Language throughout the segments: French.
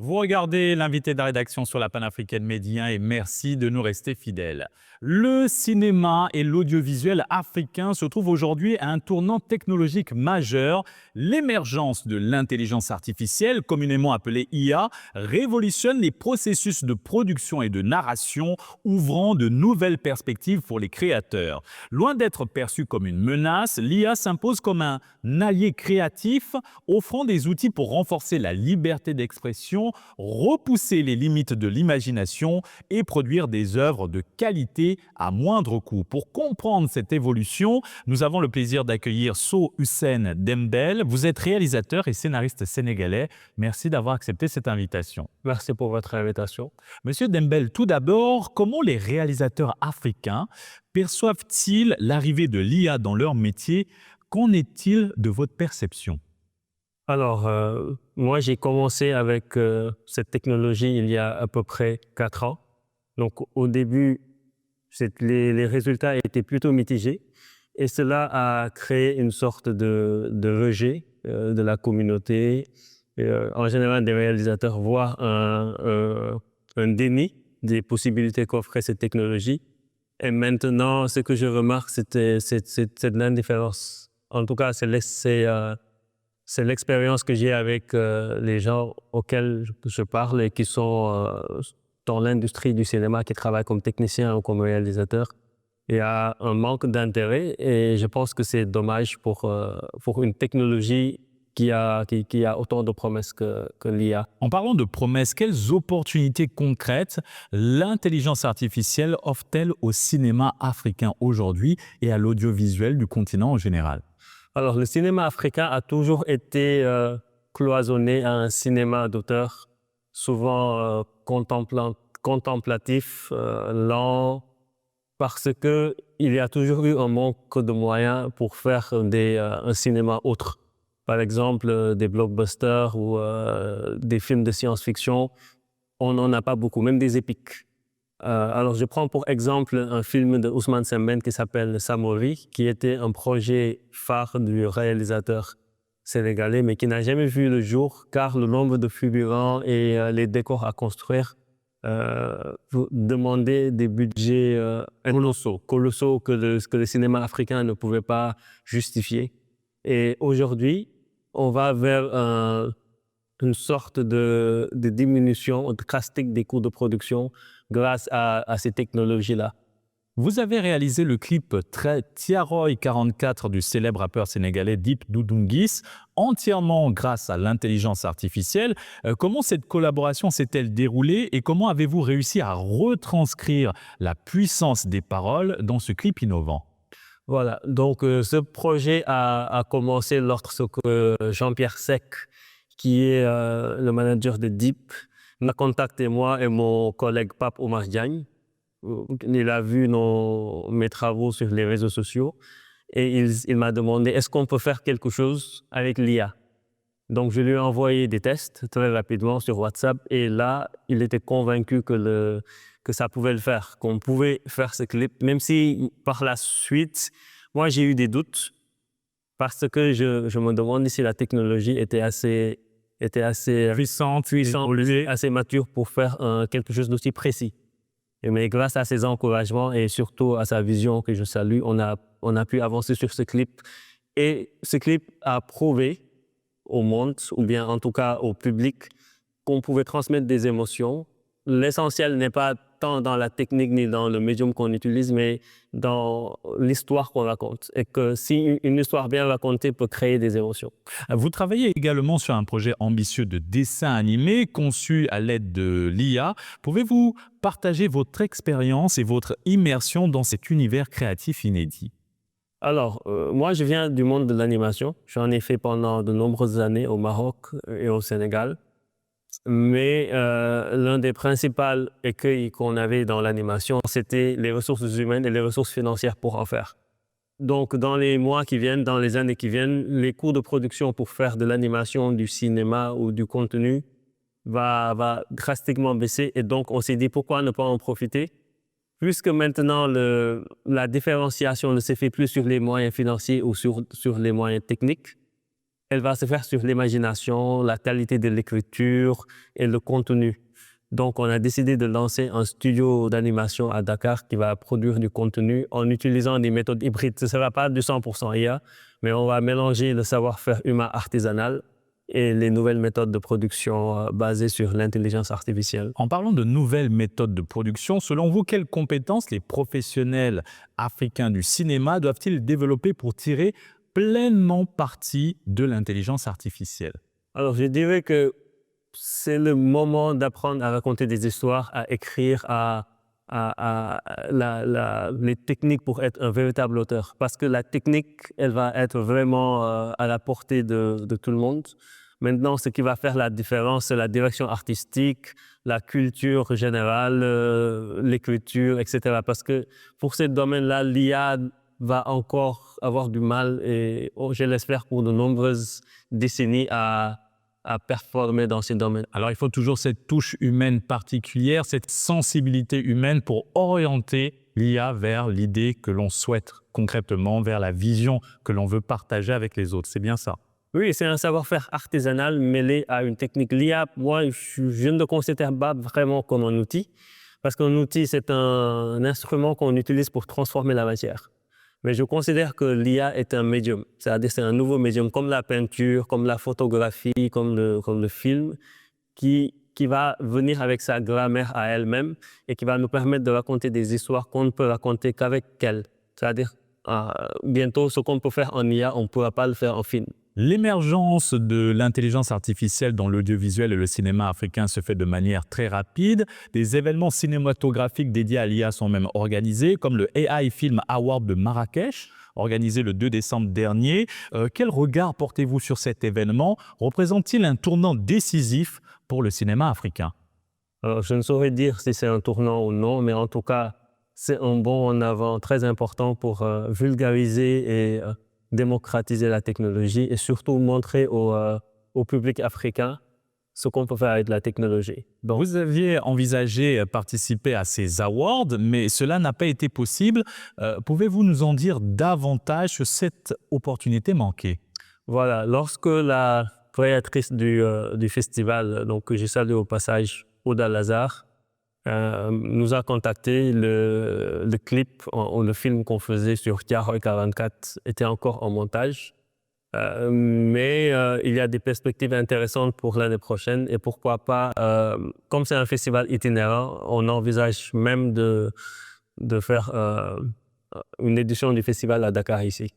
Vous regardez l'invité de la rédaction sur la panafricaine Média et merci de nous rester fidèles. Le cinéma et l'audiovisuel africain se trouvent aujourd'hui à un tournant technologique majeur. L'émergence de l'intelligence artificielle, communément appelée IA, révolutionne les processus de production et de narration, ouvrant de nouvelles perspectives pour les créateurs. Loin d'être perçue comme une menace, l'IA s'impose comme un allié créatif, offrant des outils pour renforcer la liberté d'expression, repousser les limites de l'imagination et produire des œuvres de qualité à moindre coût. Pour comprendre cette évolution, nous avons le plaisir d'accueillir So Hussein Dembel. Vous êtes réalisateur et scénariste sénégalais. Merci d'avoir accepté cette invitation. Merci pour votre invitation. Monsieur Dembel, tout d'abord, comment les réalisateurs africains perçoivent-ils l'arrivée de l'IA dans leur métier? Qu'en est-il de votre perception? Alors, moi, j'ai commencé avec cette technologie il y a à peu près 4 ans. Donc, au début, les résultats étaient plutôt mitigés et cela a créé une sorte de rejet de la communauté. En général, des réalisateurs voient un déni des possibilités qu'offrait cette technologie. Et maintenant, ce que je remarque, c'est de l'indifférence. En tout cas, c'est l'expérience que j'ai avec les gens auxquels je parle et qui sont dans l'industrie du cinéma, qui travaillent comme techniciens ou comme réalisateurs. Il y a un manque d'intérêt et je pense que c'est dommage pour une technologie qui a autant de promesses que l'IA. En parlant de promesses, quelles opportunités concrètes l'intelligence artificielle offre-t-elle au cinéma africain aujourd'hui et à l'audiovisuel du continent en général? Alors, le cinéma africain a toujours été cloisonné à un cinéma d'auteur, souvent contemplatif, lent, parce qu'il y a toujours eu un manque de moyens pour faire un cinéma autre. Par exemple, des blockbusters ou des films de science-fiction, on n'en a pas beaucoup, même des épiques. Alors, je prends pour exemple un film de Ousmane Sembène qui s'appelle Samori, qui était un projet phare du réalisateur sénégalais, mais qui n'a jamais vu le jour, car le nombre de figurants et les décors à construire demandaient des budgets colossaux que le cinéma africain ne pouvait pas justifier. Et aujourd'hui, on va vers une sorte de diminution drastique des coûts de production grâce à ces technologies-là. Vous avez réalisé le clip Tiaroy 44 du célèbre rappeur sénégalais Dip Doundou Guiss, entièrement grâce à l'intelligence artificielle. Comment cette collaboration s'est-elle déroulée et comment avez-vous réussi à retranscrire la puissance des paroles dans ce clip innovant? Voilà, donc ce projet a commencé lorsque Jean-Pierre Sec, qui est le manager de Dip, m'a contacté, moi et mon collègue Pape Omar Diagne. Il a vu mes travaux sur les réseaux sociaux et il m'a demandé est-ce qu'on peut faire quelque chose avec l'IA. Donc je lui ai envoyé des tests très rapidement sur WhatsApp et là, il était convaincu que ça pouvait le faire, qu'on pouvait faire ce clip, même si par la suite, moi j'ai eu des doutes parce que je me demandais si la technologie était assez Puissante, assez mature pour faire quelque chose d'aussi précis. Mais grâce à ses encouragements et surtout à sa vision que je salue, on a pu avancer sur ce clip. Et ce clip a prouvé au monde, ou bien en tout cas au public, qu'on pouvait transmettre des émotions. L'essentiel n'est pas tant dans la technique ni dans le médium qu'on utilise, mais dans l'histoire qu'on raconte. Et que si une histoire bien racontée peut créer des émotions. Vous travaillez également sur un projet ambitieux de dessin animé conçu à l'aide de l'IA. Pouvez-vous partager votre expérience et votre immersion dans cet univers créatif inédit? Alors, moi, je viens du monde de l'animation. J'en ai fait pendant de nombreuses années au Maroc et au Sénégal. Mais l'un des principaux écueils qu'on avait dans l'animation, c'était les ressources humaines et les ressources financières pour en faire. Donc, dans les mois qui viennent, dans les années qui viennent, les coûts de production pour faire de l'animation, du cinéma ou du contenu va drastiquement baisser. Et donc, on s'est dit pourquoi ne pas en profiter? Puisque maintenant, la différenciation ne se fait plus sur les moyens financiers ou sur les moyens techniques, elle va se faire sur l'imagination, la qualité de l'écriture et le contenu. Donc, on a décidé de lancer un studio d'animation à Dakar qui va produire du contenu en utilisant des méthodes hybrides. Ce ne sera pas du 100% IA, mais on va mélanger le savoir-faire humain artisanal et les nouvelles méthodes de production basées sur l'intelligence artificielle. En parlant de nouvelles méthodes de production, selon vous, quelles compétences les professionnels africains du cinéma doivent-ils développer pour tirer pleinement parti de l'intelligence artificielle? Alors, je dirais que c'est le moment d'apprendre à raconter des histoires, à écrire, les techniques pour être un véritable auteur. Parce que la technique, elle va être vraiment à la portée de tout le monde. Maintenant, ce qui va faire la différence, c'est la direction artistique, la culture générale, l'écriture, etc. Parce que pour ce domaine-là, l'IA va encore avoir du mal, et je l'espère pour de nombreuses décennies, à performer dans ces domaines. Alors, il faut toujours cette touche humaine particulière, cette sensibilité humaine pour orienter l'IA vers l'idée que l'on souhaite concrètement, vers la vision que l'on veut partager avec les autres. C'est bien ça? Oui, c'est un savoir-faire artisanal mêlé à une technique. L'IA, moi, je ne le considère pas vraiment comme un outil, parce qu'un outil, c'est un instrument qu'on utilise pour transformer la matière. Mais je considère que l'IA est un médium, c'est-à-dire c'est un nouveau médium, comme la peinture, comme la photographie, comme le film, qui va venir avec sa grammaire à elle-même et qui va nous permettre de raconter des histoires qu'on ne peut raconter qu'avec elle. C'est-à-dire, bientôt, ce qu'on peut faire en IA, on ne pourra pas le faire en film. L'émergence de l'intelligence artificielle dans l'audiovisuel et le cinéma africain se fait de manière très rapide. Des événements cinématographiques dédiés à l'IA sont même organisés, comme le AI Film Award de Marrakech, organisé le 2 décembre dernier. Quel regard portez-vous sur cet événement? Représente-t-il un tournant décisif pour le cinéma africain? Alors, je ne saurais dire si c'est un tournant ou non, mais en tout cas, c'est un bond en avant très important pour vulgariser et démocratiser la technologie et surtout montrer au public africain ce qu'on peut faire avec la technologie. Donc, vous aviez envisagé participer à ces awards, mais cela n'a pas été possible. Pouvez-vous nous en dire davantage sur cette opportunité manquée? Voilà, lorsque la créatrice du festival, donc que j'ai salué au passage, Oda Lazare, nous a contacté. Le clip ou le film qu'on faisait sur Tiaroy 44 était encore en montage. Mais il y a des perspectives intéressantes pour l'année prochaine et pourquoi pas, comme c'est un festival itinérant, on envisage même de faire une édition du festival à Dakar ici.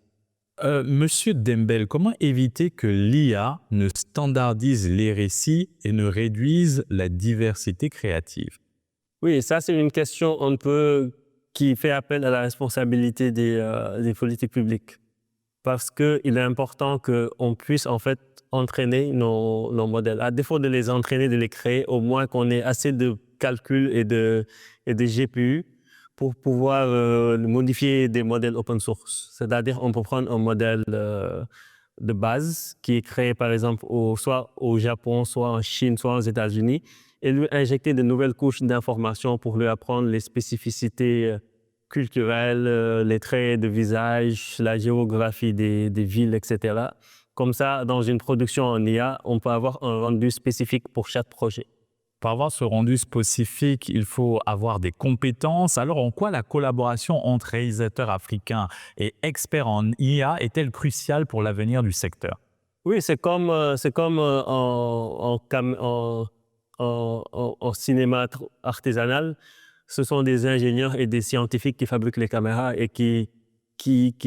Monsieur Dembel, comment éviter que l'IA ne standardise les récits et ne réduise la diversité créative? Oui, ça c'est une question un peu qui fait appel à la responsabilité des politiques publiques. Parce qu'il est important qu'on puisse en fait entraîner nos modèles. À défaut de les entraîner, de les créer, au moins qu'on ait assez de calculs et de GPU pour pouvoir modifier des modèles open source. C'est-à-dire on peut prendre un modèle de base qui est créé par exemple soit au Japon, soit en Chine, soit aux États-Unis, et lui injecter de nouvelles couches d'informations pour lui apprendre les spécificités culturelles, les traits de visage, la géographie des villes, etc. Comme ça, dans une production en IA, on peut avoir un rendu spécifique pour chaque projet. Pour avoir ce rendu spécifique, il faut avoir des compétences. Alors, en quoi la collaboration entre réalisateurs africains et experts en IA est-elle cruciale pour l'avenir du secteur? Oui, c'est comme en cinéma artisanal. Ce sont des ingénieurs et des scientifiques qui fabriquent les caméras et qui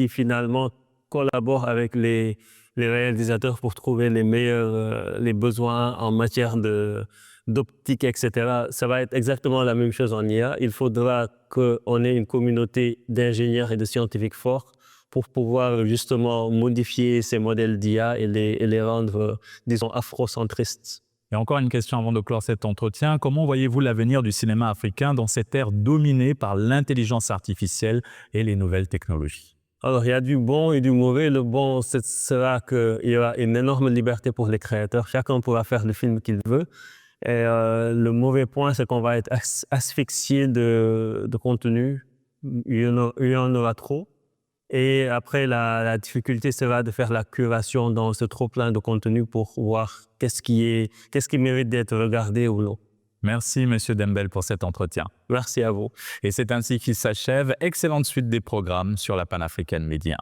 finalement collaborent avec les réalisateurs pour trouver les meilleurs les besoins en matière d'optique, etc. Ça va être exactement la même chose en IA. Il faudra qu'on ait une communauté d'ingénieurs et de scientifiques forts pour pouvoir justement modifier ces modèles d'IA et les rendre, disons, afrocentristes. Et encore une question avant de clore cet entretien. Comment voyez-vous l'avenir du cinéma africain dans cette ère dominée par l'intelligence artificielle et les nouvelles technologies? Alors, il y a du bon et du mauvais. Le bon, ce sera qu'il y aura une énorme liberté pour les créateurs. Chacun pourra faire le film qu'il veut. Et le mauvais point, c'est qu'on va être asphyxié de contenu. Il y en aura trop. Et après, la difficulté sera de faire la curation dans ce trop-plein de contenu pour voir qu'est-ce qui mérite d'être regardé ou non. Merci, Monsieur Dembel, pour cet entretien. Merci à vous. Et c'est ainsi qu'il s'achève. Excellente suite des programmes sur la panafricaine Média.